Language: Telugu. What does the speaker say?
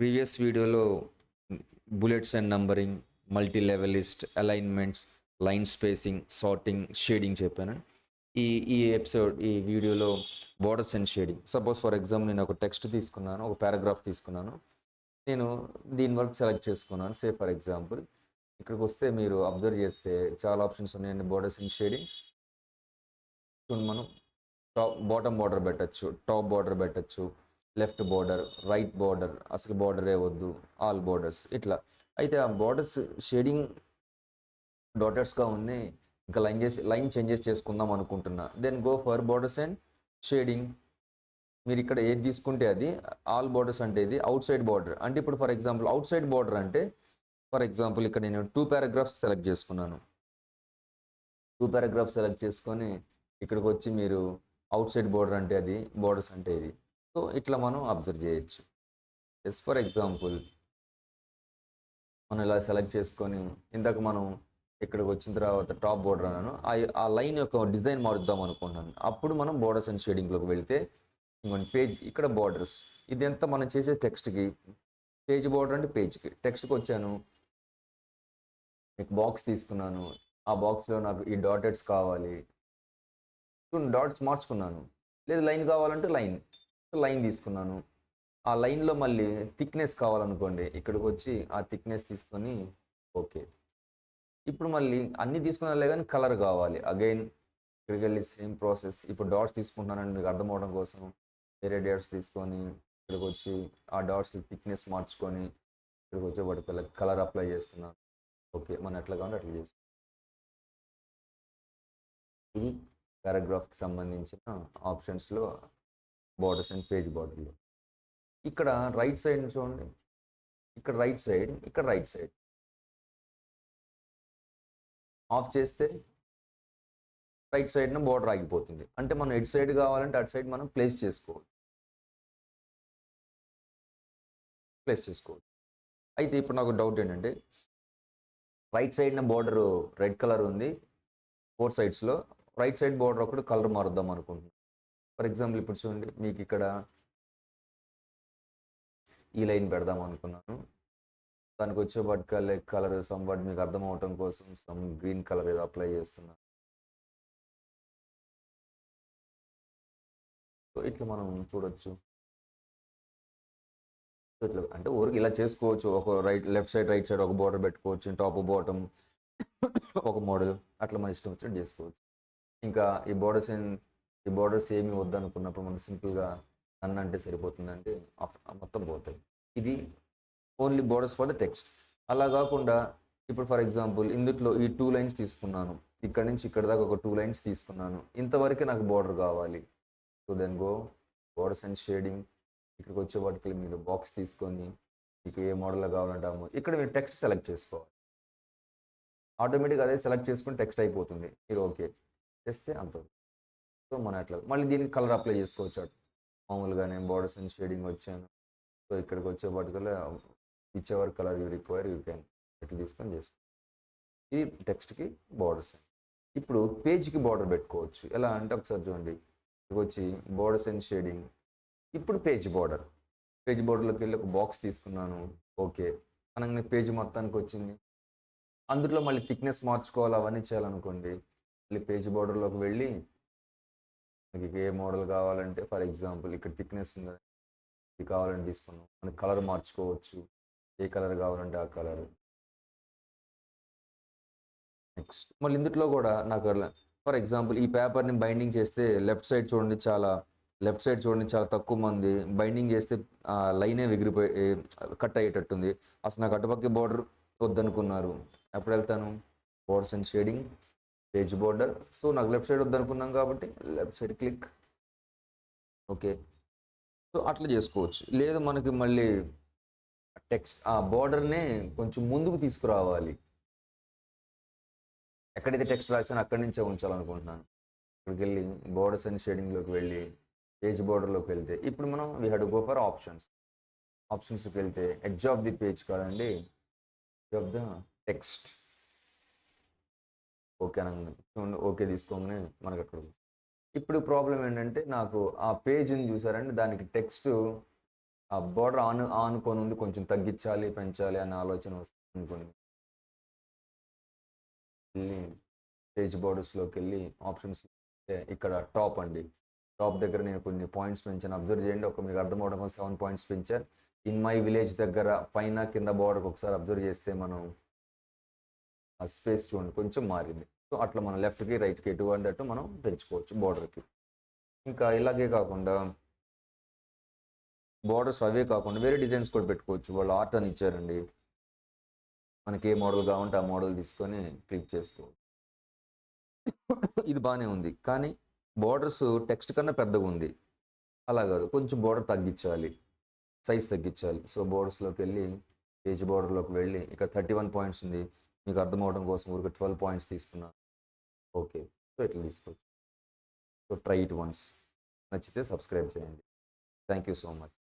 ప్రీవియస్ వీడియోలో bullets and numbering, multi level list, alignments, line spacing, sorting, shading చెప్పాను. ఈ ఈ ఎపిసోడ్ ఈ వీడియోలో borders and shading. Suppose for example నేను ఒక టెక్స్ట్ తీసుకున్నాను, ఒక పారాగ్రాఫ్ తీసుకున్నాను. నేను దీని వరకు సెలెక్ట్ చేసుకున్నాను. సే ఫర్ ఎగ్జాంపుల్ ఇక్కడికి వస్తే మీరు అబ్జర్వ్ చేస్తే చాలా ఆప్షన్స్ ఉన్నాయండి. బోర్డర్స్ అండ్ షేడింగ్ మనం టాప్ బాటమ్ బార్డర్ పెట్టచ్చు, టాప్ బార్డర్ పెట్టచ్చు, లెఫ్ట్ బార్డర్, రైట్ బార్డర్, అసలు బార్డరే వద్దు, ఆల్ బార్డర్స్ ఇట్లా. అయితే ఆ బార్డర్స్ షేడింగ్ డాటర్స్గా ఉన్నాయి. ఇంకా లైన్ చేంజెస్ చేసుకుందాం అనుకుంటున్నా. Then go for borders and shading. మీరు ఇక్కడ ఏది తీసుకుంటే అది ఆల్ బార్డర్స్ అంటే ఇది అవుట్ సైడ్ బార్డర్. అంటే ఇప్పుడు for example out side border అంటే ఫర్ ఎగ్జాంపుల్ ఇక్కడ నేను 2 పారాగ్రాఫ్స్ సెలెక్ట్ చేసుకున్నాను. 2 పారాగ్రాఫ్స్ సెలెక్ట్ చేసుకొని ఇక్కడికి వచ్చి మీరు అవుట్ సైడ్ బార్డర్ అంటే అది, బార్డర్స్ అంటే ఇది. సో ఇట్లా మనం అబ్జర్వ్ చేయొచ్చు. ఎస్ ఫర్ ఎగ్జాంపుల్ మనం ఇలా సెలెక్ట్ చేసుకొని ఇందాక మనం ఇక్కడికి వచ్చిన తర్వాత టాప్ బోర్డర్ అన్నాను. ఆ లైన్ యొక్క డిజైన్ మారుద్దాం అనుకుంటున్నాను. అప్పుడు మనం బోర్డర్స్ అండ్ షేడింగ్లోకి వెళ్తే ఇంకొన్ని పేజ్ ఇక్కడ బోర్డర్స్. ఇదంతా మనం చేసే టెక్స్ట్కి పేజ్ బోర్డర్ అంటే పేజ్కి. టెక్స్ట్కి వచ్చాను, బాక్స్ తీసుకున్నాను. ఆ బాక్స్లో నాకు ఈ డాటెడ్స్ కావాలి, డాట్స్ మార్చుకున్నాను. లేదు లైన్ కావాలంటే లైన్ తీసుకున్నాను. ఆ లైన్లో మళ్ళీ థిక్నెస్ కావాలనుకోండి, ఇక్కడికి వచ్చి ఆ థిక్నెస్ తీసుకొని ఓకే. ఇప్పుడు మళ్ళీ అన్నీ తీసుకున్నాలే కానీ కలర్ కావాలి. అగైన్ ఇక్కడికి వెళ్ళి సేమ్ ప్రాసెస్. ఇప్పుడు డాట్స్ తీసుకుంటున్నానండి మీకు అర్థం అవడం కోసం. వేరే డాట్స్ తీసుకొని ఇక్కడికి వచ్చి ఆ డాట్స్ థిక్నెస్ మార్చుకొని ఇక్కడికి వచ్చి వాటి కలర్ అప్లై చేస్తున్నాను. ఓకే, మనం ఎట్లా కావాలంటే అట్లా చేస్తాం. ఇది పారాగ్రాఫ్కి సంబంధించిన ఆప్షన్స్లో బార్డర్స్ అండ్ పేజ్ బార్డర్లో. ఇక్కడ రైట్ సైడ్ చూడండి, ఇక్కడ రైట్ సైడ్, ఇక్కడ రైట్ సైడ్ ఆఫ్ చేస్తే రైట్ సైడ్న బోర్డర్ ఆగిపోతుంది. అంటే మనం ఎటు సైడ్ కావాలంటే అటు సైడ్ మనం ప్లేస్ చేసుకోవచ్చు. అయితే ఇప్పుడు నాకు డౌట్ ఏంటంటే రైట్ సైడ్న బోర్డర్ రెడ్ కలర్ ఉంది 4 సైడ్స్లో. రైట్ సైడ్ బోర్డర్ ఒకటి కలర్ మారుద్దాం అనుకుంటున్నాను. ఫర్ ఎగ్జాంపుల్ ఇప్పుడు చూడండి, మీకు ఇక్కడ ఈ లైన్ పెడదాం అనుకున్నాను. దానికి వచ్చే కలర్ సంబట్ మీకు అర్థం అవటం కోసం సమ్ గ్రీన్ కలర్ ఏదో అప్లై చేస్తున్నాను. సో ఇట్లా మనం చూడొచ్చు. ఇట్లా అంటే ఊరికి ఇలా చేసుకోవచ్చు. ఒక లెఫ్ట్ సైడ్ రైట్ సైడ్ ఒక బోర్డర్ పెట్టుకోవచ్చు, టాప్ బాటమ్ ఒక మోడల్, అట్లా మన ఇష్టం వచ్చినట్టు చేసుకోవచ్చు. ఇంకా ఈ బోర్డర్స్ ఏమి వద్దనుకున్నప్పుడు మనం సింపుల్గా నన్ను అంటే సరిపోతుందంటే మొత్తం పోతాయి. ఇది only borders for the text. అలా కాకుండా ఇప్పుడు ఫర్ ఎగ్జాంపుల్ ఇందులో ఈ 2 లైన్స్ తీసుకున్నాను, ఇక్కడ నుంచి ఇక్కడ దాకా ఒక 2 లైన్స్ తీసుకున్నాను, ఇంతవరకే నాకు బోర్డర్ కావాలి. So then go borders and shading. ఇక్కడికి వచ్చే వాటికి మీరు బాక్స్ తీసుకొని మీకు ఏ మోడల్లో కావాలంటే ఇక్కడ మీరు టెక్స్ట్ సెలెక్ట్ చేసుకోవాలి. ఆటోమేటిక్గా అదే సెలెక్ట్ చేసుకుని టెక్స్ట్ అయిపోతుంది. మీరు ఓకే చేస్తే అంత. సో మనం అట్లా మళ్ళీ దీనికి కలర్ అప్లై చేసుకోవచ్చు. మామూలుగానే బోర్డర్స్ అండ్ షేడింగ్ వచ్చాను. సో ఇక్కడికి వచ్చే వాటికల్లా whichever colour you require you can ఇట్లా తీసుకొని చేసుకో. ఇది టెక్స్ట్కి బార్డర్స్. ఇప్పుడు పేజ్కి బార్డర్ పెట్టుకోవచ్చు. ఎలా అంటే ఒకసారి చూడండి, ఇక్కడికి వచ్చి బోర్డర్స్ అండ్ షేడింగ్. ఇప్పుడు పేజ్ బార్డర్లోకి వెళ్ళి ఒక బాక్స్ తీసుకున్నాను. ఓకే అనగానే పేజ్ మొత్తానికి వచ్చింది. అందులో మళ్ళీ థిక్నెస్ మార్చుకోవాలి, అవన్నీ చేయాలనుకోండి, మళ్ళీ పేజ్ బార్డర్లోకి వెళ్ళి మీకు ఏ మోడల్ కావాలంటే ఫర్ ఎగ్జాంపుల్ ఇక్కడ థిక్నెస్ ఉంది, ఇది కావాలని తీసుకున్నాం. మనకి కలర్ మార్చుకోవచ్చు, ఏ కలర్ కావాలంటే ఆ కలర్. నెక్స్ట్ మళ్ళీ ఇందులో కూడా నాకు ఫర్ ఎగ్జాంపుల్ ఈ పేపర్ని బైండింగ్ చేస్తే లెఫ్ట్ సైడ్ చూడండి చాలా తక్కువ మంది బైండింగ్ చేస్తే లైనే ఎగిరిపోయి కట్ అయ్యేటట్టుంది. అసలు నాకు అటుపక్క బార్డర్ వద్దనుకున్నారు. ఎప్పుడు వెళ్తాను borders and shading, page border. So నాకు లెఫ్ట్ సైడ్ వద్దనుకున్నాం కాబట్టి left side click. Okay, so అట్లా చేసుకోవచ్చు. లేదు మనకి మళ్ళీ టెక్స్ట్ ఆ బార్డర్నే కొంచెం ముందుకు తీసుకురావాలి, ఎక్కడైతే టెక్స్ట్ రాసానో అక్కడి నుంచే ఉంచాలనుకుంటున్నాను. ఇక్కడికి వెళ్ళి బోర్డర్స్ అండ్ షేడింగ్లోకి వెళ్ళి పేజ్ బార్డర్లోకి వెళ్తే ఇప్పుడు మనం we had to go for ఆప్షన్స్కి వెళ్తే ఎడ్జ్ ఆఫ్ ది పేజ్ కాదండి, edge of the text. Okay అనగానే ఓకే తీసుకోగానే మనకు అక్కడ. ఇప్పుడు ప్రాబ్లం ఏంటంటే నాకు ఆ పేజ్ని చూసారంటే దానికి టెక్స్ట్ ఆ బోర్డర్ ఆనుకొని ఉంది, కొంచెం తగ్గించాలి పెంచాలి అనే ఆలోచన వస్తుంది అనుకోండి, వెళ్ళి పేజ్ బోర్డర్స్లోకి వెళ్ళి ఆప్షన్స్ ఇక్కడ టాప్ అండి. టాప్ దగ్గర నేను కొన్ని పాయింట్స్ పెంచాను, అబ్జర్వ్ చేయండి. మీకు అర్థం అవడం కోసం 7 పాయింట్స్ పెంచాను. ఇన్ మై విలేజ్ దగ్గర పైన కింద బోర్డర్కి ఒకసారి అబ్జర్వ్ చేస్తే మనం ఆ స్పేస్ చూడండి కొంచెం మారింది. సో అట్లా మనం లెఫ్ట్కి రైట్కి ఎటువంటి మనం పెంచుకోవచ్చు బోర్డర్కి. ఇంకా ఇలాగే కాకుండా బోర్డర్స్ అవే కాకుండా వేరే డిజైన్స్ కూడా పెట్టుకోవచ్చు. వాళ్ళు ఆర్ట్ అని ఇచ్చారండి, మనకి ఏ మోడల్ కావాలంటే ఆ మోడల్ తీసుకొని క్లిక్ చేసుకోవచ్చు. ఇది బాగానే ఉంది, కానీ బోర్డర్స్ టెక్స్ట్ కన్నా పెద్దగా ఉంది. అలా కాదు, కొంచెం బోర్డర్ తగ్గించాలి, సైజ్ తగ్గించాలి. సో బోర్డర్స్లోకి వెళ్ళి పేజ్ బోర్డర్లోకి వెళ్ళి ఇక్కడ 31 పాయింట్స్ ఉంది. మీకు అర్థం అవడం కోసం ఊరికి 12 పాయింట్స్ తీసుకున్నాను. ఓకే, సో ఇట్లా తీసుకోవచ్చు. So try it once. నచ్చితే సబ్స్క్రైబ్ చేయండి. Thank you so much.